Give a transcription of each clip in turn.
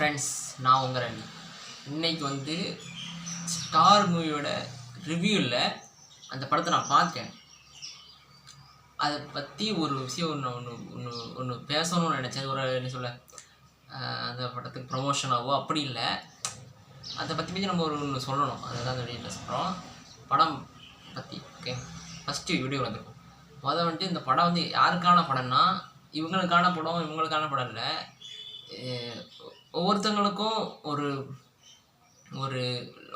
Friends, நான் உங்கள் ரவி. இன்னைக்கு வந்து ஸ்டார் மூவியோட ரிவ்யூவில் அந்த படத்தை நான் பார்த்தேன். அதை பற்றி ஒரு விஷயம் ஒன்று பேசணும்னு நினச்சேன். ஒரு என்ன சொல்ல, அந்த படத்துக்கு ப்ரமோஷனாகவோ அப்படி இல்லை, அதை பற்றி நம்ம ஒன்று சொல்லணும். அதை தான் வெளியில் சொல்கிறோம் படம் பற்றி. ஓகே, ஃபஸ்ட்டு வீடியோ வந்துருக்கும். வந்துட்டு இந்த படம் வந்து யாருக்கான படம்னா, இவங்களுக்கான படம் இல்லை. ஒவ்வொருத்தங்களுக்கும் ஒரு ஒரு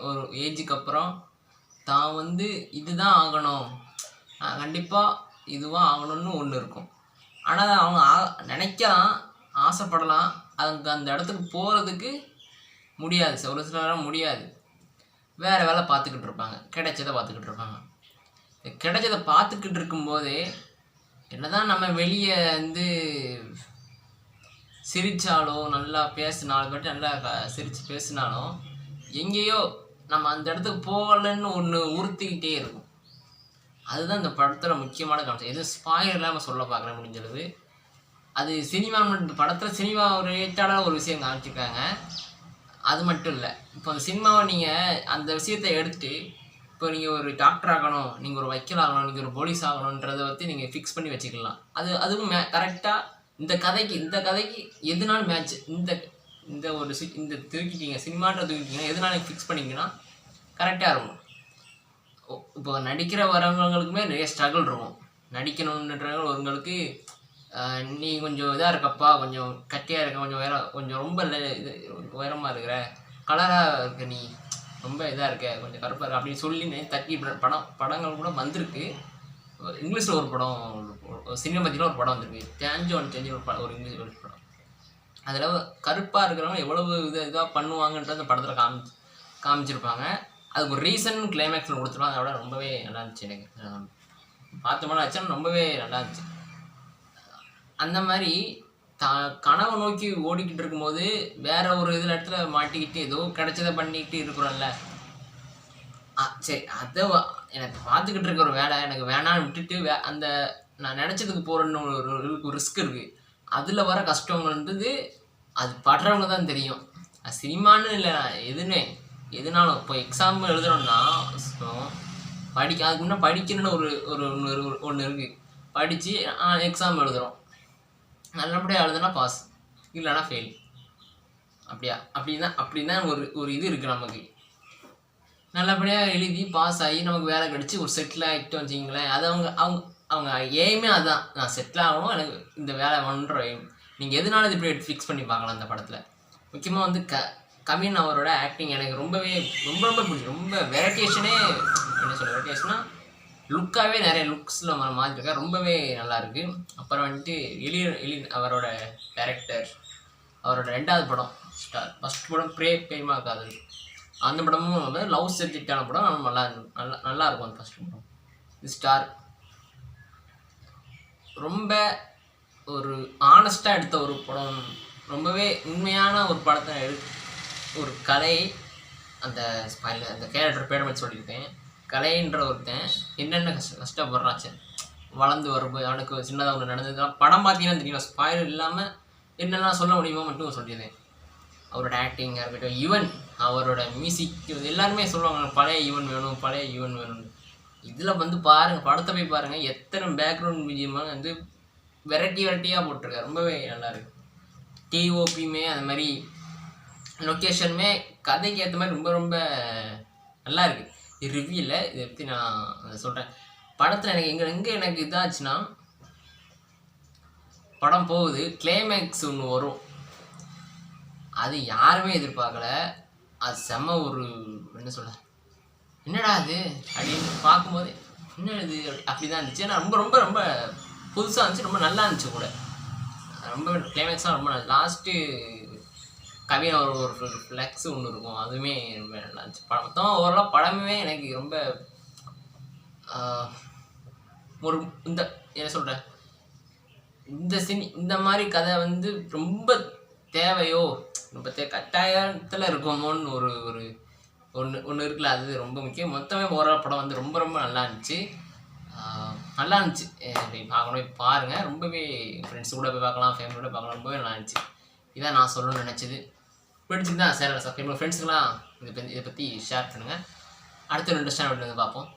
ஒரு ஏஜுக்கு அப்புறம் தான் வந்து இதுதான் ஆகணும், கண்டிப்பாக இதுவாக ஆகணும்னு ஒன்று இருக்கும். ஆனால் அவங்க நினைக்கலாம், ஆசைப்படலாம், அந்த இடத்துக்கு போகிறதுக்கு முடியாது. ஒரு சில நேரம் முடியாது. வேறு வேலை பார்த்துக்கிட்டு இருப்பாங்க, கிடைச்சதை பார்த்துக்கிட்டு இருப்பாங்க. கிடைச்சதை பார்த்துக்கிட்டு இருக்கும்போதே என்னதான் நம்ம வெளியே வந்து சிரித்தாலோ, நல்லா பேசினாலும், பற்றி நல்லா சிரித்து பேசினாலும் எங்கேயோ நம்ம அந்த இடத்துக்கு போகலன்னு ஒன்று உறுத்திக்கிட்டே இருக்கும். அதுதான் இந்த படத்தில் முக்கியமான கான்செப்ட். எதுவும் ஸ்பாயிலர் இல்லாமல் சொல்ல பார்க்குறேன் முடிஞ்சளவு. அது சினிமா படத்தில் சினிமா ரிலேட்டடான ஒரு விஷயம் காமிச்சிருக்காங்க. அது மட்டும் இல்லை, இப்போ அந்த சினிமாவை நீங்கள் அந்த விஷயத்தை எடுத்துகிட்டு, இப்போ நீங்கள் ஒரு டாக்டர் ஆகணும், நீங்கள் ஒரு வக்கீல் ஆகணும், நீங்கள் ஒரு போலீஸ் ஆகணுன்றதை பற்றி நீங்கள் ஃபிக்ஸ் பண்ணி வச்சுக்கலாம். அதுவும் கரெக்டாக இந்த கதைக்கு எதுனாலும் மேட்ச். இந்த தூக்கிட்டீங்க, சினிமாட்ட தூக்கிட்டீங்கன்னா எதுனாலும் ஃபிக்ஸ் பண்ணிங்கன்னா கரெக்டாக இருக்கும். இப்போ நடிக்கிற வரவங்களுக்குமே நிறைய ஸ்ட்ரகிள் இருக்கும். நடிக்கணுன்றவங்களுக்கு நீ கொஞ்சம் இதாக இருக்கப்பா, கொஞ்சம் கட்டியாக இருக்க, கொஞ்சம் ரொம்ப இது உயரமாக இருக்கிற, கலராக இருக்க, நீ ரொம்ப இதாக இருக்க, கொஞ்சம் கருப்பாக இருக்க அப்படின்னு சொல்லி தட்டி படங்கள் கூட வந்திருக்கு. இங்கிலீஷில் ஒரு படம், சினிமா பற்றியில் ஒரு படம் வந்திருக்கு, தேஞ்சு ஒரு இங்கிலீஷ் ஒரு படம். அதில் கருப்பாக இருக்கிறவங்க எவ்வளவு இதாக பண்ணுவாங்கன்றது அந்த படத்தில் காமிச்சிருப்பாங்க. அதுக்கு ஒரு ரீசன் கிளைமேக்ஸில் கொடுத்துருவாங்க. அதோட ரொம்பவே நல்லா இருந்துச்சு. எனக்கு பார்த்தோம்னா ஆச்சுன்னா ரொம்பவே நல்லா இருந்துச்சு. அந்த மாதிரி கனவை நோக்கி ஓடிக்கிட்டு இருக்கும்போது வேற ஒரு இடத்துல மாட்டிக்கிட்டு ஏதோ கிடைச்சதை பண்ணிக்கிட்டு இருக்கிறோம்ல, சரி அதை எனக்கு பார்த்துக்கிட்டு இருக்க ஒரு வேலை எனக்கு வேணான்னு விட்டுட்டு அந்த நான் நினச்சதுக்கு போகிறேன்னு ஒரு ரிஸ்க் இருக்குது. அதில் வர கஷ்டங்கள்ன்றது அது படுறவங்க தான் தெரியும். அது சினிமான்னு இல்லை, எதுனாலும் இப்போ எக்ஸாம் எழுதுகிறோம்னா அதுக்கு முன்னே படிக்கணும்னு ஒன்று இருக்குது. படித்து எக்ஸாம் எழுதுகிறோம், நல்லபடியாக எழுதுனா பாஸ், இல்லைனா ஃபெயில். அப்படின்னா ஒரு இது இருக்குது நமக்கு. நல்லபடியாக எழுதி பாஸ் ஆகி நமக்கு வேலை கிடச்சி ஒரு செட்டில் ஆகிட்டு வச்சிங்களேன், அது அவங்க எய்மே அதுதான். நான் செட்டில் ஆகணும், எனக்கு இந்த வேலை பண்ணுற எய்ம். நீங்கள் எதுனாலும் இது இப்படி ஃபிக்ஸ் பண்ணி பார்க்கலாம். அந்த படத்தில் முக்கியமாக வந்து கவின் அவரோட ஆக்டிங் எனக்கு ரொம்ப பிடிச்சி. ரொம்ப வெரைட்டேஷனே என்ன சொல்ல, வெரைட்டேஷனா லுக்காகவே நிறைய லுக்ஸில் மாற்றிருக்கா, ரொம்பவே நல்லாயிருக்கு. அப்புறம் வந்துட்டு அவரோட டைரக்டர், அவரோட 2வது படம் ஸ்டார். ஃபஸ்ட் படம் பிரேமா காதல், அந்த படமும் வந்து லவ் சப்ஜெக்டான படம், நல்லா இருக்கும். அந்த ஃபஸ்ட் படம். இது ஸ்டார் ரொம்ப ஒரு ஆனஸ்டாக எடுத்த ஒரு படம், ரொம்பவே உண்மையான ஒரு படத்தை ஒரு கலை. அந்த கேரக்டர் பேரை வச்சு சொல்லியிருக்கேன். கலைன்ற ஒருத்தன் என்னென்ன கஷ்டப்படுறாச்சு வளர்ந்து வரும்போது, அவனுக்கு சின்னதாக ஒன்று நடந்ததுதான் படம் பார்த்தீங்கன்னா தெரியும். ஸ்பாயிலர் இல்லாமல் என்னெல்லாம் சொல்ல முடியுமோ மட்டும் சொல்லியிருந்தேன். அவரோட ஆக்டிங்காக இருக்கட்டும், ஈவன் அவரோட மியூசிக், எல்லாருமே சொல்லுவாங்க பழைய ஈவன் வேணும்னு. இதில் வந்து பாருங்கள், படத்தை போய் பாருங்கள், எத்தனை பேக்ரவுண்ட் மியூசியமாக வந்து வெரைட்டியாக போட்டிருக்காரு. ரொம்பவே நல்லாயிருக்கு. டிஓபியுமே அது மாதிரி, லொக்கேஷனுமே கதைக்கு ஏற்ற மாதிரி ரொம்ப நல்லா இருக்குது. இது ரிவ்யூவில் இதை பற்றி நான் சொல்கிறேன். படத்தில் எனக்கு இதாச்சுன்னா, படம் போகுது, கிளைமேக்ஸ் ஒன்று வரும், அது யாருமே எதிர்பார்க்கல. அது செம்ம ஒரு என்ன சொல்ல, என்னடா அது அப்படின்னு பார்க்கும்போது என்ன இது அப்படி தான் இருந்துச்சு. ஏன்னா ரொம்ப புதுசாக இருந்துச்சு, ரொம்ப நல்லா இருந்துச்சு கூட. ரொம்ப கிளைமேக்ஸ்லாம் ரொம்ப நல்லா. லாஸ்ட்டு கவின் ஒரு ஃப்ளெக்ஸ் ஒன்று இருக்கும், அதுவுமே ரொம்ப நல்லா இருந்துச்சு. படம் மொத்தம் ஓரளவு படமே எனக்கு ரொம்ப ஒரு என்ன சொல்கிறேன், இந்த மாதிரி கதை வந்து ரொம்ப தேவையோ, ரொம்ப கட்டாயத்தில் இருக்கோமோன்னு ஒரு ஒன்று இருக்குல்ல, அது ரொம்ப முக்கியம். மொத்தமே ஓரளவு படம் வந்து ரொம்ப நல்லா இருந்துச்சு. நல்லா இருந்துச்சு. பார்க்கணும், பாருங்கள். ரொம்பவே ஃப்ரெண்ட்ஸ் கூட போய் பார்க்கலாம், ஃபேமிலியோட பார்க்கலாம். ரொம்பவே நல்லா இருந்துச்சு. இதான் நான் சொல்லணும்னு நினச்சது. பிடிச்சிருந்தா சேனலை சப்ஸ்கிரைப் பண்ணுங்கள். ஃப்ரெண்ட்ஸுக்கெல்லாம் இதை பற்றி ஷேர் பண்ணுங்கள். அடுத்த ஒரு இன்ட்ரெஸ்டான வீடியோ வந்து பார்ப்போம்.